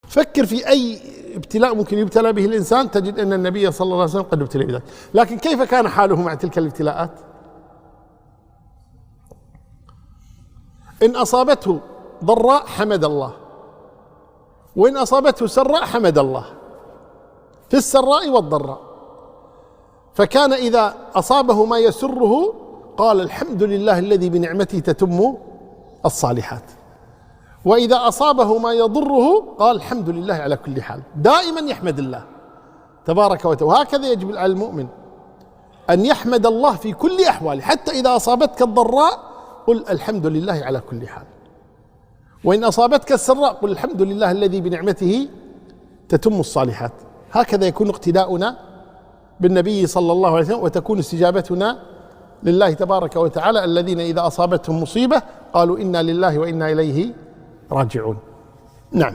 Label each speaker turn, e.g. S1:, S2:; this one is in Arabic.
S1: فكر في أي ابتلاء ممكن يبتلى به الإنسان، تجد أن النبي صلى الله عليه وسلم قد ابتلي بذلك. لكن كيف كان حاله مع تلك الابتلاءات؟ إن أصابته ضراء حمد الله، وإن أصابته سراء حمد الله، في السراء والضراء. فكان إذا أصابه ما يسره قال الحمد لله الذي بنعمته تتم الصالحات، وإذا أصابه ما يضره قال الحمد لله على كل حال، دائما يحمد الله تبارك وتعالى. وهكذا يجب على المؤمن أن يحمد الله في كل أحواله، حتى إذا أصابتك الضراء قل الحمد لله على كل حال، وإن أصابتك السراء قل الحمد لله الذي بنعمته تتم الصالحات. هكذا يكون اقتداؤنا بالنبي صلى الله عليه وسلم، وتكون استجابتنا لله تبارك وتعالى، الذين إذا أصابتهم مصيبة قالوا إنا لله وإنا إليه راجعون. نعم.